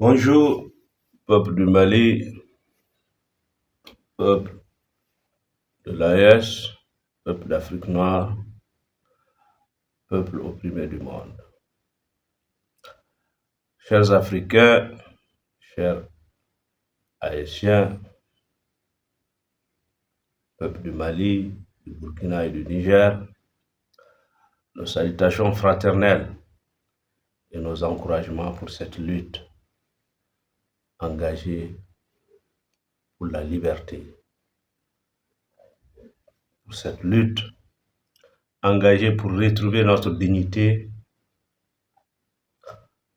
Bonjour, peuple du Mali, peuple de l'AES, peuple d'Afrique noire, peuple opprimé du monde. Chers Africains, chers Haïtiens, peuple du Mali, du Burkina et du Niger, nos salutations fraternelles et nos encouragements pour cette lutte engagée pour la liberté, pour cette lutte engagée pour retrouver notre dignité,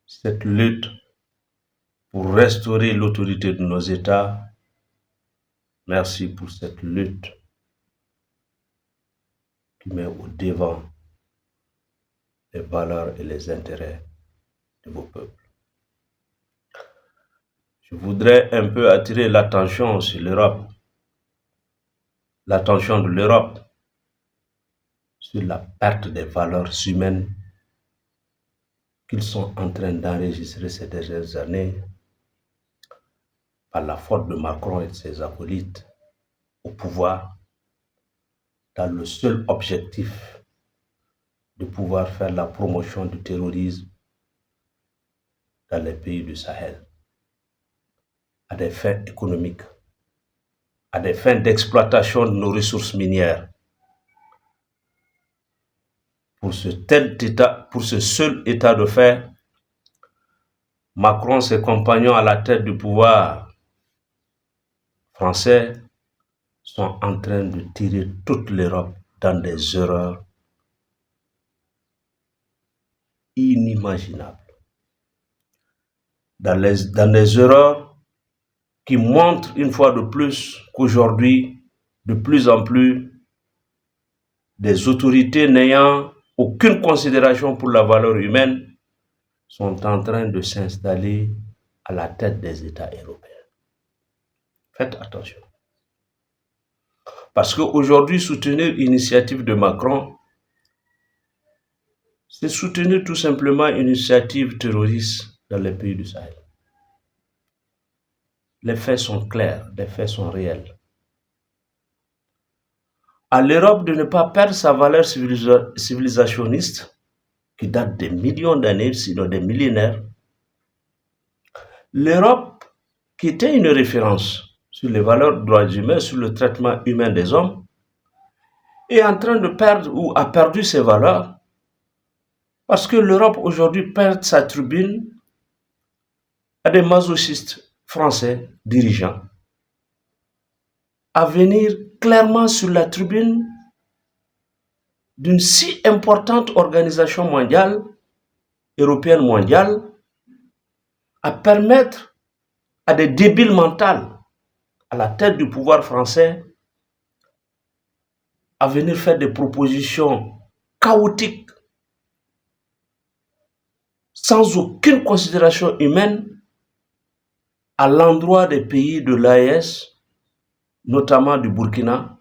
cette lutte pour restaurer l'autorité de nos États. Merci pour cette lutte qui met au devant les valeurs et les intérêts de vos peuples. Je voudrais un peu attirer l'attention sur l'Europe, l'attention de l'Europe sur la perte des valeurs humaines qu'ils sont en train d'enregistrer ces dernières années par la faute de Macron et de ses acolytes au pouvoir, dans le seul objectif de pouvoir faire la promotion du terrorisme dans les pays du Sahel, à des fins économiques, à des fins d'exploitation de nos ressources minières. Pour ce seul état de fait, Macron et ses compagnons à la tête du pouvoir français sont en train de tirer toute l'Europe dans des erreurs inimaginables. Dans des erreurs qui montrent une fois de plus qu'aujourd'hui, de plus en plus, des autorités n'ayant aucune considération pour la valeur humaine sont en train de s'installer à la tête des États européens. Faites attention. Parce qu'aujourd'hui, soutenir l'initiative de Macron, c'est soutenir tout simplement une initiative terroriste dans les pays du Sahel. Les faits sont clairs, les faits sont réels. À l'Europe de ne pas perdre sa valeur civilisationniste, qui date des millions d'années, sinon des millénaires, l'Europe, qui était une référence sur les valeurs des droits humains, sur le traitement humain des hommes, est en train de perdre ou a perdu ses valeurs parce que l'Europe aujourd'hui perd sa tribune à des masochistes français dirigeants à venir clairement sur la tribune d'une si importante organisation mondiale, européenne mondiale, à permettre à des débiles mentaux à la tête du pouvoir français à venir faire des propositions chaotiques, sans aucune considération humaine, à l'endroit des pays de l'AES, notamment du Burkina,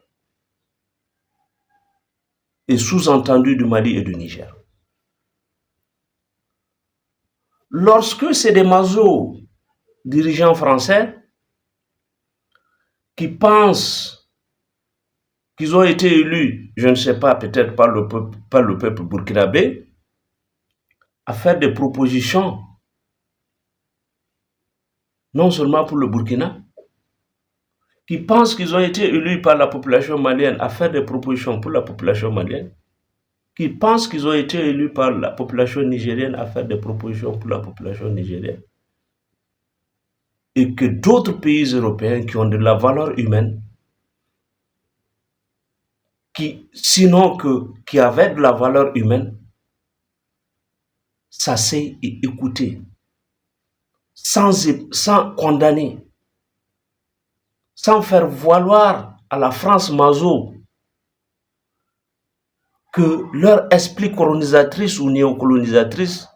et sous-entendu du Mali et du Niger. Lorsque c'est des mazos dirigeants français qui pensent qu'ils ont été élus, je ne sais pas, peut-être par le peuple burkinabé, à faire des propositions, non seulement pour le Burkina, qui pensent qu'ils ont été élus par la population malienne à faire des propositions pour la population malienne, qui pensent qu'ils ont été élus par la population nigérienne à faire des propositions pour la population nigérienne, et que d'autres pays européens qui ont de la valeur humaine, qui avaient de la valeur humaine, s'asseyent et écouter, sans condamner, sans faire valoir à la France mazo que leur esprit colonisatrice ou néocolonisatrice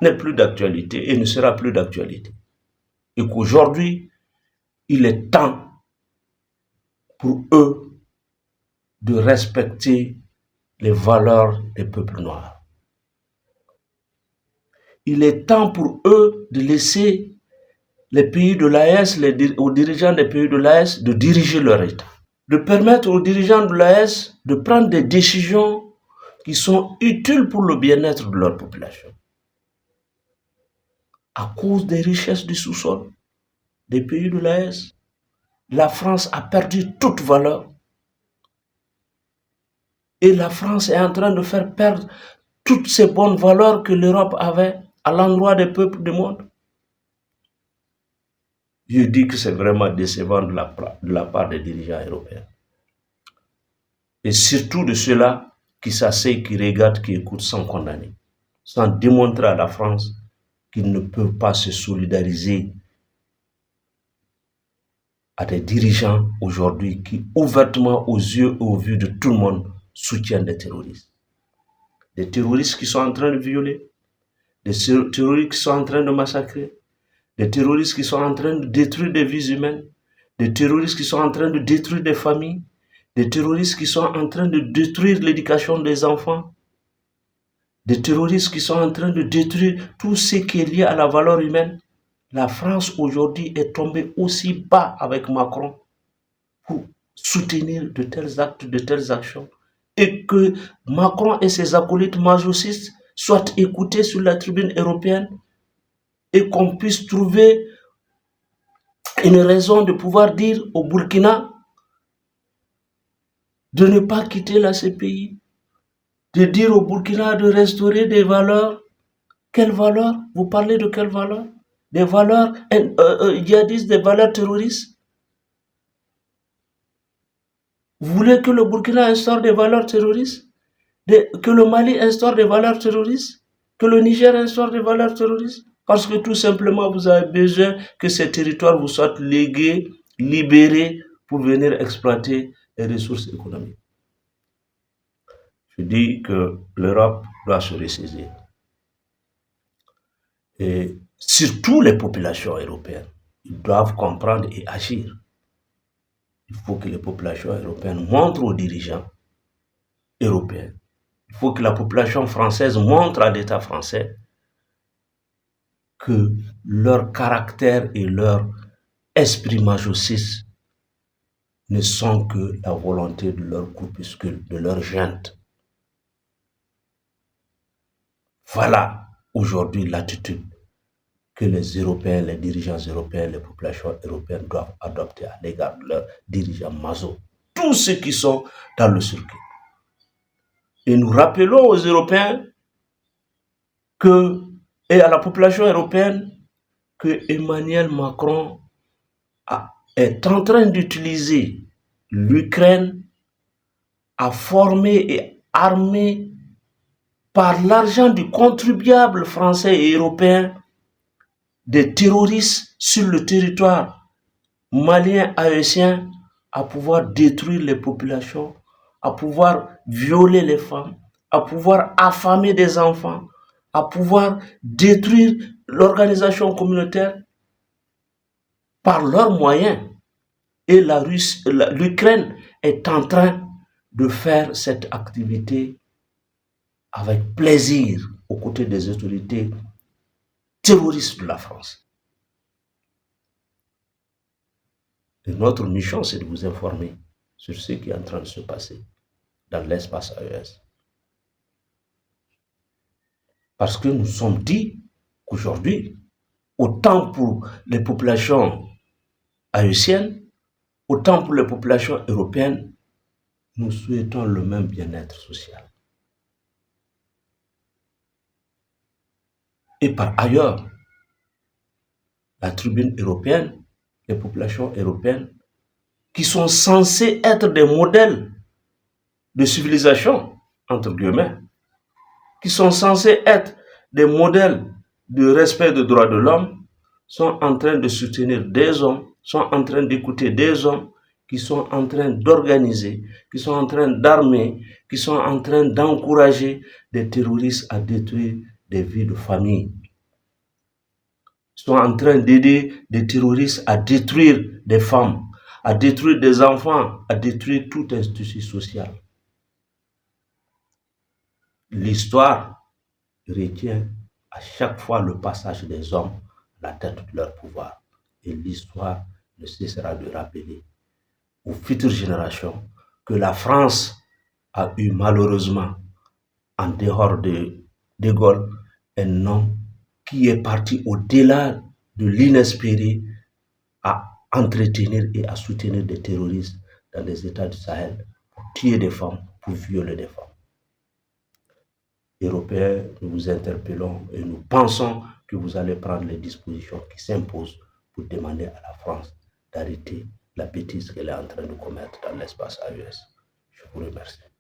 n'est plus d'actualité et ne sera plus d'actualité. Et qu'aujourd'hui, il est temps pour eux de respecter les valeurs des peuples noirs. il est temps pour eux de laisser les pays de l'AES, aux dirigeants des pays de l'AES, de diriger leur État. De permettre aux dirigeants de l'AES de prendre des décisions qui sont utiles pour le bien-être de leur population. À cause des richesses du sous-sol des pays de l'AES, la France a perdu toute valeur. Et la France est en train de faire perdre toutes ces bonnes valeurs que l'Europe avait à l'endroit des peuples du monde. Je dis que c'est vraiment décevant de la part des dirigeants européens. Et surtout de ceux-là qui s'asseyent, qui regardent, qui écoutent sans condamner, sans démontrer à la France qu'ils ne peuvent pas se solidariser à des dirigeants aujourd'hui qui, ouvertement, aux yeux et au vu de tout le monde, soutiennent des terroristes. Des terroristes qui sont en train de violer, des terroristes qui sont en train de massacrer, des terroristes qui sont en train de détruire des vies humaines, des terroristes qui sont en train de détruire des familles, des terroristes qui sont en train de détruire l'éducation des enfants, des terroristes qui sont en train de détruire tout ce qui est lié à la valeur humaine. La France aujourd'hui est tombée aussi bas avec Macron pour soutenir de tels actes, de telles actions, et que Macron et ses acolytes majocistes soient écoutés sur la tribune européenne et qu'on puisse trouver une raison de pouvoir dire au Burkina de ne pas quitter la CPI, de dire au Burkina de restaurer des valeurs. Quelles valeurs? Vous parlez de quelles valeurs? Des valeurs djihadistes, des valeurs terroristes? Vous voulez que le Burkina instaure des valeurs terroristes? Que le Mali instaure des valeurs terroristes? Que le Niger instaure des valeurs terroristes? Parce que tout simplement, vous avez besoin que ces territoires vous soient légués, libérés pour venir exploiter les ressources économiques. Je dis que l'Europe doit se ressaisir. Et surtout les populations européennes, ils doivent comprendre et agir. Il faut que les populations européennes montrent aux dirigeants européens. Il faut que la population française montre à l'État français que leur caractère et leur esprit majociste ne sont que la volonté de leur groupuscule, de leur junte. Voilà aujourd'hui l'attitude que les Européens, les dirigeants européens, les populations européennes doivent adopter à l'égard de leurs dirigeants maso, tous ceux qui sont dans le circuit. Et nous rappelons aux Européens et à la population européenne que Emmanuel Macron est en train d'utiliser l'Ukraine à former et armer par l'argent du contribuable français et européen des terroristes sur le territoire malien, haïtien, à pouvoir détruire les populations, à pouvoir violer les femmes, à pouvoir affamer des enfants, à pouvoir détruire l'organisation communautaire par leurs moyens. Et l'Ukraine est en train de faire cette activité avec plaisir aux côtés des autorités terroristes de la France. Et notre mission, c'est de vous informer sur ce qui est en train de se passer dans l'espace AES. Parce que nous sommes dit qu'aujourd'hui, autant pour les populations haïtiennes, autant pour les populations européennes, nous souhaitons le même bien-être social. Et par ailleurs, la tribune européenne, les populations européennes, qui sont censées être des modèles de civilisation, entre guillemets, qui sont censés être des modèles de respect des droits de l'homme, sont en train de soutenir des hommes, sont en train d'écouter des hommes qui sont en train d'organiser, qui sont en train d'armer, qui sont en train d'encourager des terroristes à détruire des vies de famille. Ils sont en train d'aider des terroristes à détruire des femmes, à détruire des enfants, à détruire toute institution sociale. L'histoire retient à chaque fois le passage des hommes à la tête de leur pouvoir. Et l'histoire ne cessera de rappeler aux futures générations que la France a eu malheureusement, en dehors de Gaulle, un homme qui est parti au-delà de l'inespéré à entretenir et à soutenir des terroristes dans les États du Sahel pour tuer des femmes, pour violer des femmes. Européens, nous vous interpellons et nous pensons que vous allez prendre les dispositions qui s'imposent pour demander à la France d'arrêter la bêtise qu'elle est en train de commettre dans l'espace AES. Je vous remercie.